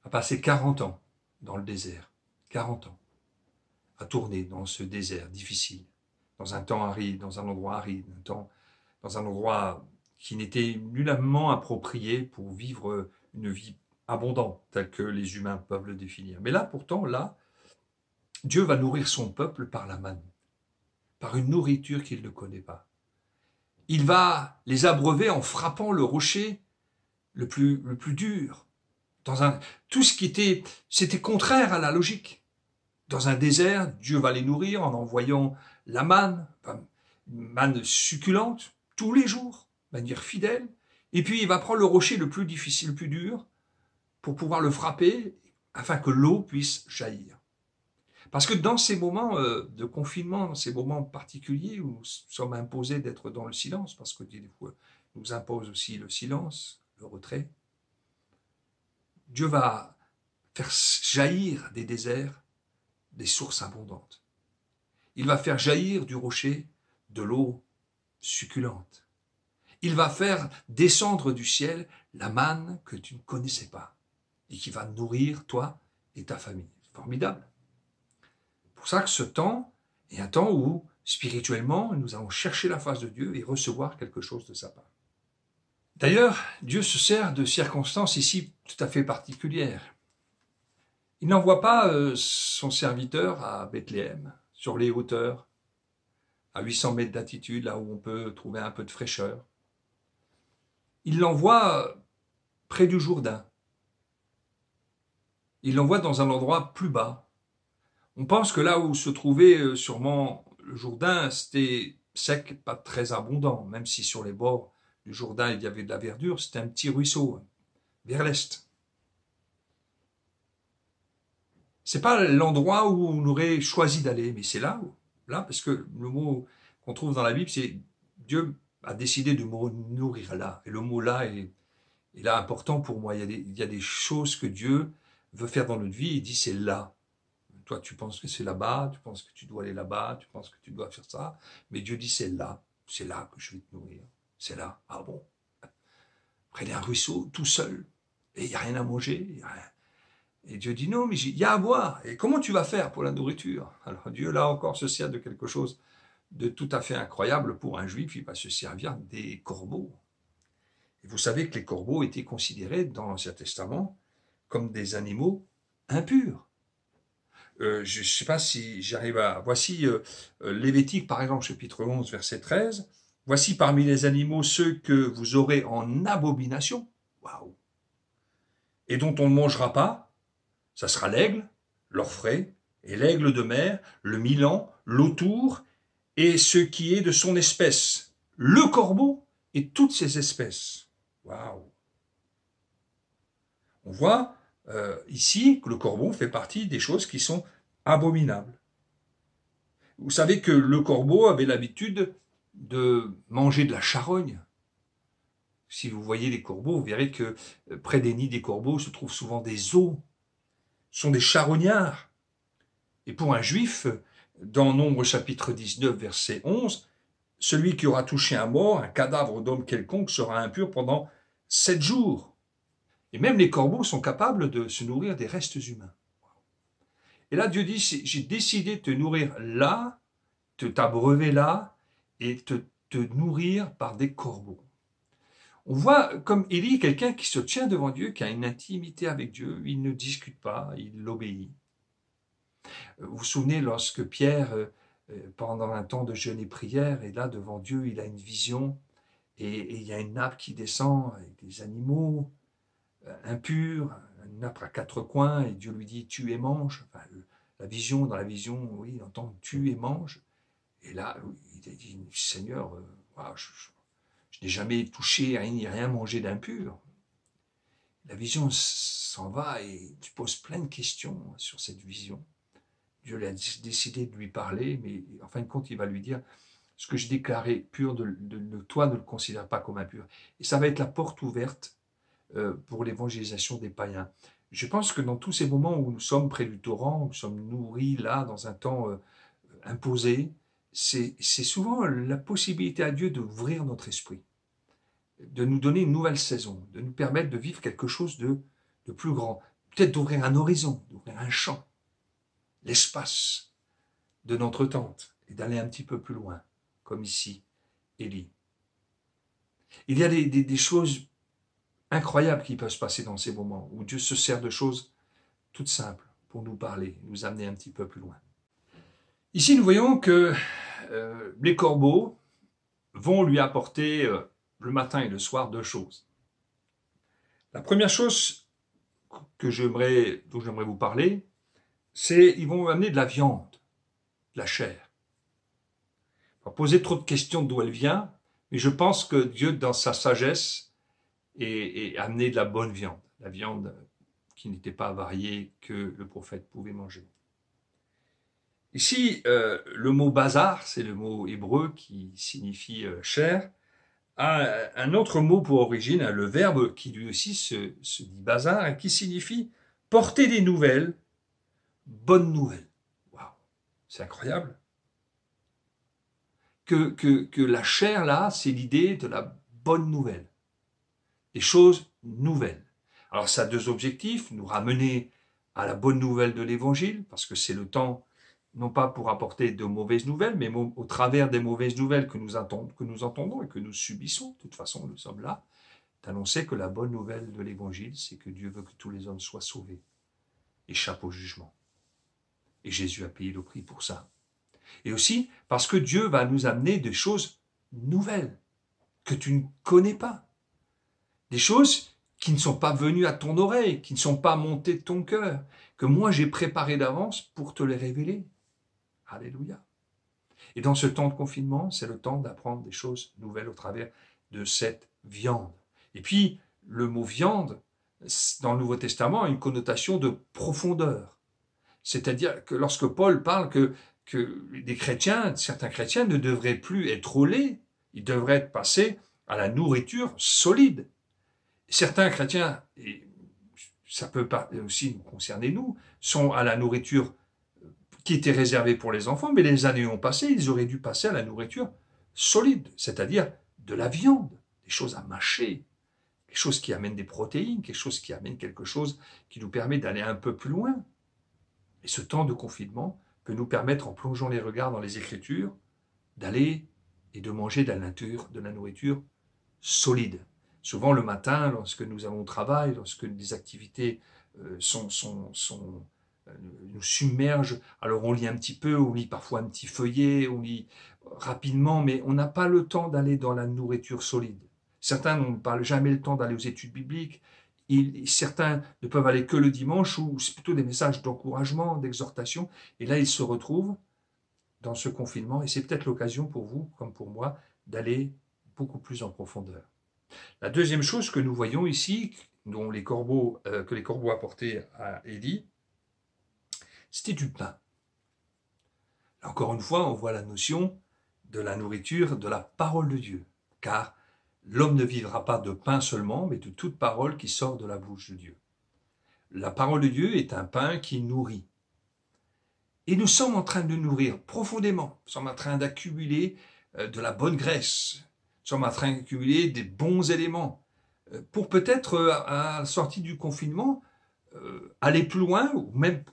a passé 40 ans dans le désert. 40 ans à tourner dans ce désert difficile, dans un temps aride, dans un endroit aride, dans un endroit qui n'était nullement approprié pour vivre une vie abondante, telle que les humains peuvent le définir. Mais là, pourtant, Dieu va nourrir son peuple par la manne, par une nourriture qu'il ne connaît pas. Il va les abreuver en frappant le rocher le plus dur. Tout ce qui c'était contraire à la logique. Dans un désert, Dieu va les nourrir en envoyant la manne, une manne succulente, tous les jours, de manière fidèle. Et puis il va prendre le rocher le plus difficile, le plus dur, pour pouvoir le frapper, afin que l'eau puisse jaillir. Parce que dans ces moments de confinement, dans ces moments particuliers où nous sommes imposés d'être dans le silence, parce que des fois nous impose aussi le silence, le retrait, Dieu va faire jaillir des déserts des sources abondantes. Il va faire jaillir du rocher de l'eau succulente. Il va faire descendre du ciel la manne que tu ne connaissais pas et qui va nourrir toi et ta famille. Formidable. C'est pour ça que ce temps est un temps où, spirituellement, nous allons chercher la face de Dieu et recevoir quelque chose de sa part. D'ailleurs, Dieu se sert de circonstances ici tout à fait particulières. Il n'envoie pas son serviteur à Bethléem, sur les hauteurs, à 800 mètres d'altitude, là où on peut trouver un peu de fraîcheur. Il l'envoie près du Jourdain. Il l'envoie dans un endroit plus bas. On pense que là où se trouvait sûrement le Jourdain, c'était sec, pas très abondant, même si sur les bords du Jourdain il y avait de la verdure, c'était un petit ruisseau, vers l'est. C'est pas l'endroit où on aurait choisi d'aller, mais c'est là, parce que le mot qu'on trouve dans la Bible, c'est Dieu a décidé de me nourrir là. Et le mot là est là important pour moi. Il y a des choses que Dieu veut faire dans notre vie. Il dit c'est là. Toi, tu penses que c'est là-bas, tu penses que tu dois aller là-bas, tu penses que tu dois faire ça. Mais Dieu dit c'est là que je vais te nourrir. C'est là. Ah bon? Près d'un ruisseau, tout seul. Et il n'y a rien à manger, il n'y a rien. Et Dieu dit non, mais il y a à boire. Et comment tu vas faire pour la nourriture? Alors Dieu, là encore, se sert de quelque chose de tout à fait incroyable pour un juif. Il va se servir des corbeaux. Et vous savez que les corbeaux étaient considérés dans l'Ancien Testament comme des animaux impurs. Je ne sais pas si j'arrive à... Voici Lévitique, par exemple, chapitre 11, verset 13. Voici parmi les animaux ceux que vous aurez en abomination. Waouh! Et dont on ne mangera pas. Ça sera l'aigle, l'orfraie, et l'aigle de mer, le milan, l'autour, et ce qui est de son espèce, le corbeau et toutes ses espèces. Waouh! On voit ici que le corbeau fait partie des choses qui sont abominables. Vous savez que le corbeau avait l'habitude de manger de la charogne. Si vous voyez les corbeaux, vous verrez que près des nids des corbeaux se trouvent souvent des os. Ce sont des charognards. Et pour un juif, dans Nombre chapitre 19, verset 11, celui qui aura touché un mort, un cadavre d'homme quelconque, sera impur pendant 7 jours. Et même les corbeaux sont capables de se nourrir des restes humains. Et là, Dieu dit, j'ai décidé de te nourrir là, de t'abreuver là, et te nourrir par des corbeaux. On voit comme Élie, quelqu'un qui se tient devant Dieu, qui a une intimité avec Dieu, il ne discute pas, il l'obéit. Vous vous souvenez lorsque Pierre, pendant un temps de jeûne et prière, est là devant Dieu, il a une vision, et il y a une nappe qui descend avec des animaux impurs, une nappe à 4 coins, et Dieu lui dit « tue et mange ». Enfin, dans la vision, oui, il entend « tue et mange ». Et là, il a dit « Seigneur, je n'ai jamais touché ni rien mangé d'impur ». La vision s'en va et tu poses plein de questions sur cette vision. Dieu a décidé de lui parler, mais en fin de compte, il va lui dire « ce que je déclarais pur, toi ne le considère pas comme impur ». Et ça va être la porte ouverte pour l'évangélisation des païens. Je pense que dans tous ces moments où nous sommes près du torrent, où nous sommes nourris là, dans un temps imposé, c'est souvent la possibilité à Dieu d'ouvrir notre esprit, de nous donner une nouvelle saison, de nous permettre de vivre quelque chose de plus grand, peut-être d'ouvrir un horizon, d'ouvrir un champ, l'espace de notre tente et d'aller un petit peu plus loin, comme ici, Élie. Il y a des choses incroyables qui peuvent se passer dans ces moments où Dieu se sert de choses toutes simples pour nous parler, nous amener un petit peu plus loin. Ici, nous voyons que les corbeaux vont lui apporter le matin et le soir 2 choses. La première chose dont j'aimerais vous parler, c'est qu'ils vont amener de la viande, de la chair. On va poser trop de questions d'où elle vient, mais je pense que Dieu, dans sa sagesse, a amené de la bonne viande, la viande qui n'était pas avariée, que le prophète pouvait manger. Ici, le mot bazar, c'est le mot hébreu qui signifie chair, a un autre mot pour origine, le verbe qui lui aussi se dit bazar, et qui signifie porter des nouvelles, bonnes nouvelles. Waouh, c'est incroyable. Que la chair, là, c'est l'idée de la bonne nouvelle, des choses nouvelles. Alors ça a 2 objectifs, nous ramener à la bonne nouvelle de l'Évangile, parce que c'est le temps, non pas pour apporter de mauvaises nouvelles, mais au travers des mauvaises nouvelles que nous entendons et que nous subissons, de toute façon nous sommes là, d'annoncer que la bonne nouvelle de l'Évangile, c'est que Dieu veut que tous les hommes soient sauvés, échappent au jugement. Et Jésus a payé le prix pour ça. Et aussi parce que Dieu va nous amener des choses nouvelles, que tu ne connais pas. Des choses qui ne sont pas venues à ton oreille, qui ne sont pas montées de ton cœur, que moi j'ai préparé d'avance pour te les révéler. Alléluia. Et dans ce temps de confinement, c'est le temps d'apprendre des choses nouvelles au travers de cette viande. Et puis, le mot viande, dans le Nouveau Testament, a une connotation de profondeur. C'est-à-dire que lorsque Paul parle que des chrétiens, certains chrétiens ne devraient plus être au lait, ils devraient être passés à la nourriture solide. Certains chrétiens, et ça peut aussi nous concerner nous, sont à la nourriture qui était réservée pour les enfants, mais les années ont passé, ils auraient dû passer à la nourriture solide, c'est-à-dire de la viande, des choses à mâcher, quelque chose qui amène des protéines, quelque chose qui amène quelque chose qui nous permet d'aller un peu plus loin. Et ce temps de confinement peut nous permettre, en plongeant les regards dans les Écritures, d'aller et de manger de la nourriture solide. Souvent le matin, lorsque nous allons au travail, lorsque des activités nous submergent, alors on lit un petit peu, on lit parfois un petit feuillet, on lit rapidement, mais on n'a pas le temps d'aller dans la nourriture solide. Certains n'ont pas jamais le temps d'aller aux études bibliques, certains ne peuvent aller que le dimanche, où c'est plutôt des messages d'encouragement, d'exhortation, et là ils se retrouvent dans ce confinement, et c'est peut-être l'occasion pour vous, comme pour moi, d'aller beaucoup plus en profondeur. La deuxième chose que nous voyons ici, que les corbeaux apportaient à Élie, c'était du pain. Là, encore une fois, on voit la notion de la nourriture, de la parole de Dieu, car l'homme ne vivra pas de pain seulement, mais de toute parole qui sort de la bouche de Dieu. La parole de Dieu est un pain qui nourrit. Et nous sommes en train de nous nourrir profondément. Nous sommes en train d'accumuler de la bonne graisse. Nous sommes en train d'accumuler des bons éléments. Pour peut-être, à la sortie du confinement, aller plus loin, ou même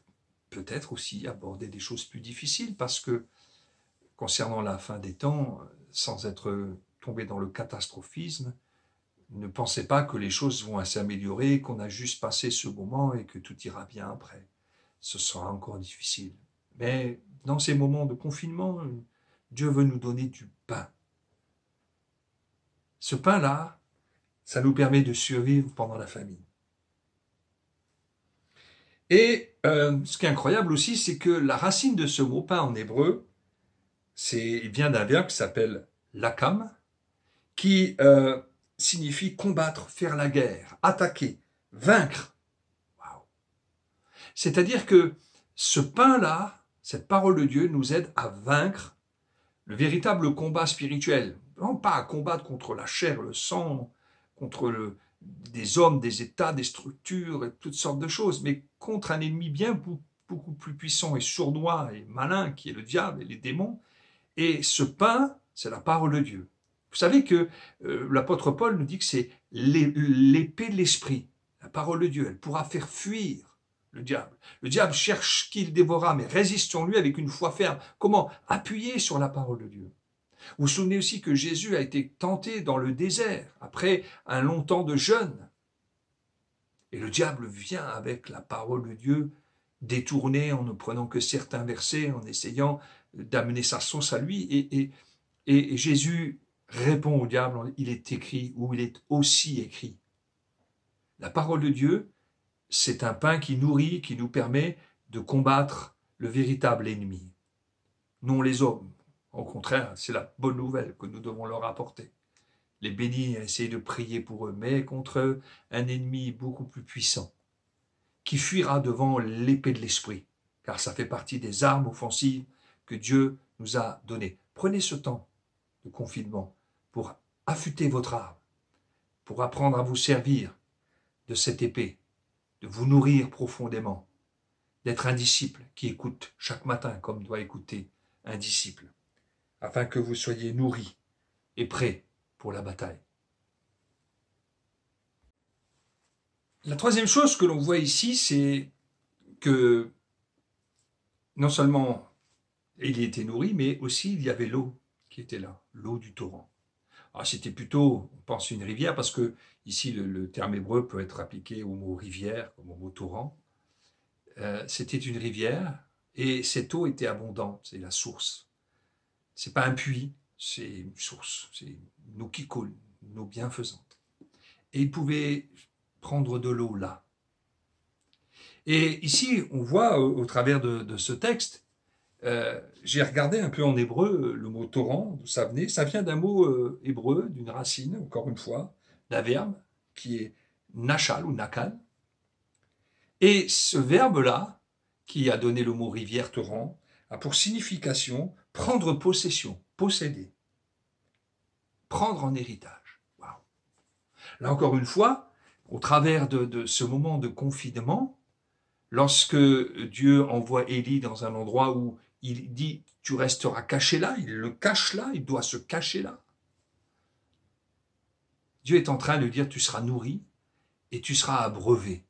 peut-être aussi aborder des choses plus difficiles, parce que concernant la fin des temps, sans être tombé dans le catastrophisme, ne pensez pas que les choses vont s'améliorer, qu'on a juste passé ce moment et que tout ira bien après. Ce sera encore difficile. Mais dans ces moments de confinement, Dieu veut nous donner du pain. Ce pain-là, ça nous permet de survivre pendant la famine. Et ce qui est incroyable aussi, c'est que la racine de ce mot pain en hébreu, il vient d'un verbe qui s'appelle lakam, qui signifie combattre, faire la guerre, attaquer, vaincre. Waouh. C'est-à-dire que ce pain-là, cette parole de Dieu nous aide à vaincre le véritable combat spirituel. Non pas à combattre contre la chair, le sang, contre des hommes, des états, des structures, et toutes sortes de choses, mais contre un ennemi bien beaucoup plus puissant et sournois et malin qui est le diable et les démons, Et ce pain, c'est la parole de Dieu. Vous savez que l'apôtre Paul nous dit que c'est l'épée de l'esprit, la parole de Dieu. Elle pourra faire fuir le diable. Le diable cherche qui le dévorera, mais résistons-lui avec une foi ferme. Comment? Appuyer sur la parole de Dieu. Vous vous souvenez aussi que Jésus a été tenté dans le désert, après un long temps de jeûne. Et le diable vient avec la parole de Dieu, détournée en ne prenant que certains versets, en essayant d'amener sa sauce à lui. Et Jésus répond au diable, il est écrit, ou il est aussi écrit. La parole de Dieu, c'est un pain qui nourrit, qui nous permet de combattre le véritable ennemi, non les hommes. Au contraire, c'est la bonne nouvelle que nous devons leur apporter. Les bénis essayent de prier pour eux, mais contre un ennemi beaucoup plus puissant, qui fuira devant l'épée de l'esprit, car ça fait partie des armes offensives que Dieu nous a données. Prenez ce temps de confinement pour affûter votre âme, pour apprendre à vous servir de cette épée, de vous nourrir profondément, d'être un disciple qui écoute chaque matin comme doit écouter un disciple, afin que vous soyez nourris et prêts pour la bataille. La troisième chose que l'on voit ici, c'est que non seulement il était nourri, mais aussi il y avait l'eau qui était là, l'eau du torrent. Alors c'était plutôt, on pense, une rivière, parce que ici le terme hébreu peut être appliqué au mot rivière, comme au mot torrent. C'était une rivière, et cette eau était abondante, c'est la source. C'est pas un puits, c'est une source, c'est une eau qui coule, une eau bienfaisante. Et il pouvait prendre de l'eau là. Et ici, on voit au travers de ce texte, j'ai regardé un peu en hébreu le mot torrent, d'où ça venait. Ça vient d'un mot hébreu, d'une racine, encore une fois, d'un verbe qui est nachal ou nakal. Et ce verbe-là, qui a donné le mot rivière, torrent, a pour signification prendre possession, posséder, prendre en héritage. Wow. Là encore une fois, au travers de ce moment de confinement, lorsque Dieu envoie Élie dans un endroit où il dit « tu resteras caché là », il le cache là, il doit se cacher là. Dieu est en train de dire « tu seras nourri et tu seras abreuvé ».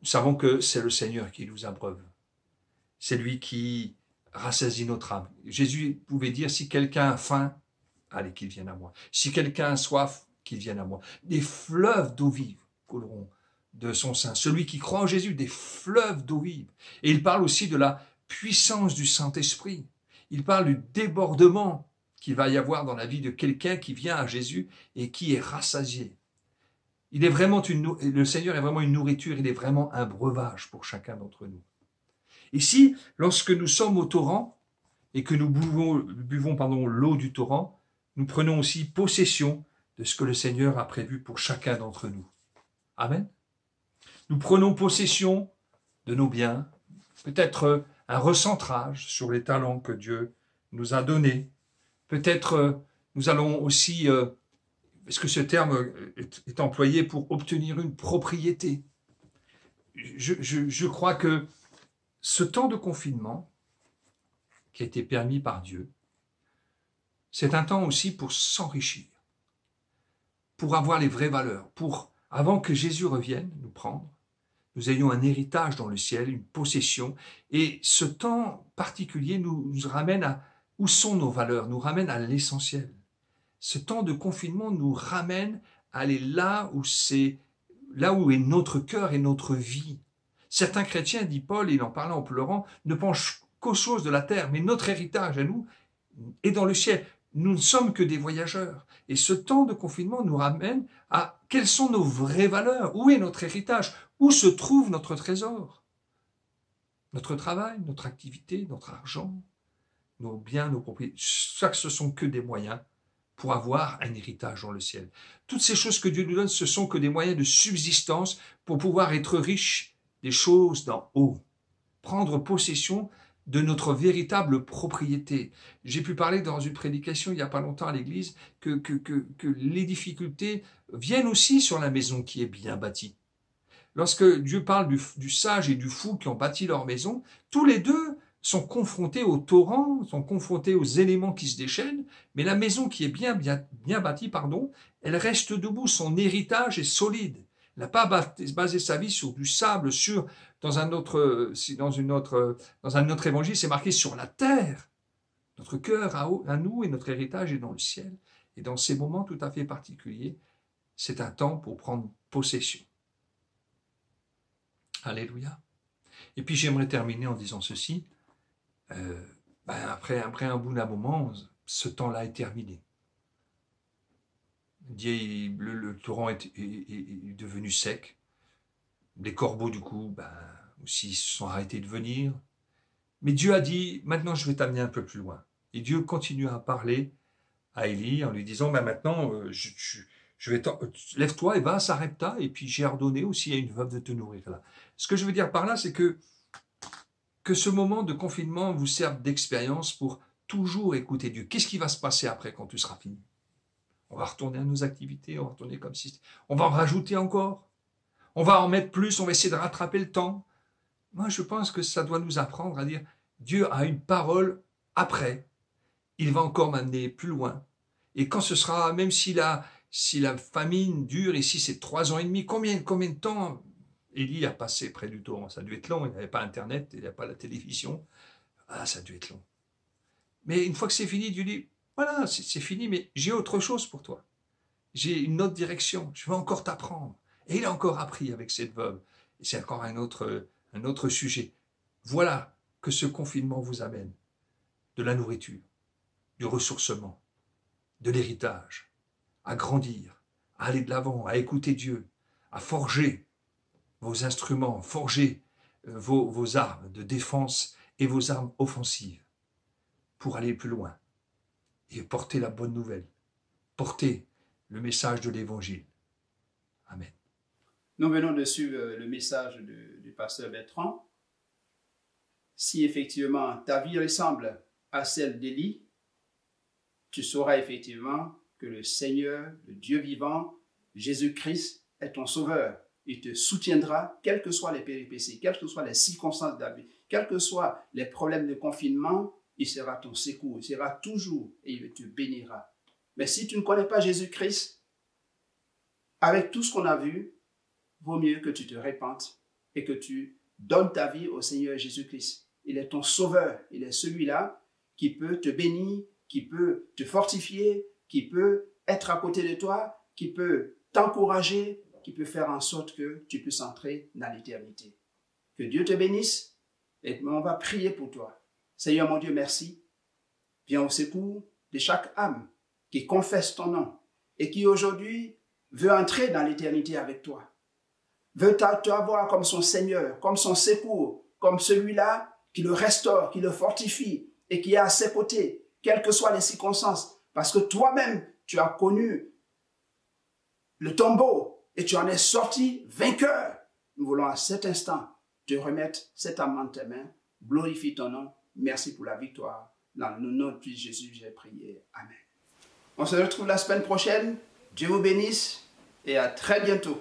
Nous savons que c'est le Seigneur qui nous abreuve. C'est lui qui rassasie notre âme. Jésus pouvait dire « si quelqu'un a faim, allez qu'il vienne à moi. Si quelqu'un a soif, qu'il vienne à moi. » Des fleuves d'eau vive couleront de son sein. Celui qui croit en Jésus, des fleuves d'eau vive. Et il parle aussi de la puissance du Saint-Esprit. Il parle du débordement qu'il va y avoir dans la vie de quelqu'un qui vient à Jésus et qui est rassasié. Il est vraiment le Seigneur est vraiment une nourriture, il est vraiment un breuvage pour chacun d'entre nous. Ici, lorsque nous sommes au torrent et que nous buvons l'eau du torrent, nous prenons aussi possession de ce que le Seigneur a prévu pour chacun d'entre nous. Amen. Nous prenons possession de nos biens, peut-être un recentrage sur les talents que Dieu nous a donnés. Peut-être nous allons aussi, est-ce que ce terme est employé pour obtenir une propriété? Je crois que ce temps de confinement qui a été permis par Dieu, c'est un temps aussi pour s'enrichir, pour avoir les vraies valeurs, pour, avant que Jésus revienne nous prendre, nous ayons un héritage dans le ciel, une possession. Et ce temps particulier nous ramène à où sont nos valeurs, nous ramène à l'essentiel. Ce temps de confinement nous ramène à aller là où est notre cœur et notre vie. Certains chrétiens, dit Paul, il en parlait en pleurant, ne pensent qu'aux choses de la terre, mais notre héritage à nous est dans le ciel. Nous ne sommes que des voyageurs. Et ce temps de confinement nous ramène à quelles sont nos vraies valeurs, où est notre héritage, où se trouve notre trésor. Notre travail, notre activité, notre argent, nos biens, nos propriétés, ça, ce sont que des moyens pour avoir un héritage dans le ciel. Toutes ces choses que Dieu nous donne, ce sont que des moyens de subsistance pour pouvoir être riches des choses d'en haut. Prendre possession de notre véritable propriété. J'ai pu parler dans une prédication il n'y a pas longtemps à l'église que les difficultés viennent aussi sur la maison qui est bien bâtie. Lorsque Dieu parle du sage et du fou qui ont bâti leur maison, tous les deux sont confrontés au torrent, sont confrontés aux éléments qui se déchaînent, mais la maison qui est bien bâtie, elle reste debout, son héritage est solide. Elle n'a pas basé sa vie sur du sable, dans un autre évangile, c'est marqué sur la terre. Notre cœur à nous et notre héritage est dans le ciel. Et dans ces moments tout à fait particuliers, c'est un temps pour prendre possession. Alléluia. Et puis j'aimerais terminer en disant ceci. Après un bout d'un moment, ce temps-là est terminé. Le torrent est devenu sec. Les corbeaux, du coup, aussi se sont arrêtés de venir. Mais Dieu a dit, maintenant je vais t'amener un peu plus loin. Et Dieu continue à parler à Élie en lui disant, maintenant, lève-toi et va à Sarepta, et puis j'ai ordonné aussi à une veuve de te nourrir là. Ce que je veux dire par là, c'est que ce moment de confinement vous serve d'expérience pour toujours écouter Dieu. Qu'est-ce qui va se passer après quand tout sera fini? On va retourner à nos activités, on va retourner comme si... On va en rajouter encore. On va en mettre plus, on va essayer de rattraper le temps. Moi, je pense que ça doit nous apprendre à dire, Dieu a une parole après. Il va encore m'amener plus loin. Et quand ce sera, même si la famine dure, ici c'est 3 ans et demi, combien de temps Élie a passé près du torrent? Ça a dû être long, il n'y avait pas Internet, il n'y avait pas la télévision. Ça a dû être long. Mais une fois que c'est fini, Dieu dit, voilà, c'est fini, mais j'ai autre chose pour toi. J'ai une autre direction, je vais encore t'apprendre. Et il a encore appris avec cette veuve. Et c'est encore un autre sujet. Voilà que ce confinement vous amène de la nourriture, du ressourcement, de l'héritage, à grandir, à aller de l'avant, à écouter Dieu, à forger vos instruments, forger vos armes de défense et vos armes offensives pour aller plus loin et porter la bonne nouvelle, porter le message de l'Évangile. Amen. Nous venons de suivre le message du pasteur Bertrand. Si effectivement ta vie ressemble à celle d'Élie, tu sauras effectivement que le Seigneur, le Dieu vivant, Jésus-Christ est ton sauveur. Il te soutiendra, quelles que soient les péripéties, quelles que soient les circonstances de la vie, quels que soient les problèmes de confinement, il sera ton secours, il sera toujours et il te bénira. Mais si tu ne connais pas Jésus-Christ, avec tout ce qu'on a vu, vaut mieux que tu te repentes et que tu donnes ta vie au Seigneur Jésus-Christ. Il est ton sauveur, il est celui-là qui peut te bénir, qui peut te fortifier, qui peut être à côté de toi, qui peut t'encourager, qui peut faire en sorte que tu puisses entrer dans l'éternité. Que Dieu te bénisse et on va prier pour toi. Seigneur mon Dieu, merci. Viens au secours de chaque âme qui confesse ton nom et qui aujourd'hui veut entrer dans l'éternité avec toi. Veut t'avoir comme son Seigneur, comme son secours, comme celui-là qui le restaure, qui le fortifie et qui est à ses côtés, quelles que soient les circonstances. Parce que toi-même, tu as connu le tombeau et tu en es sorti vainqueur. Nous voulons à cet instant te remettre cette âme en tes mains. Glorifie ton nom. Merci pour la victoire. Dans le nom de Jésus, j'ai prié. Amen. On se retrouve la semaine prochaine. Dieu vous bénisse et à très bientôt.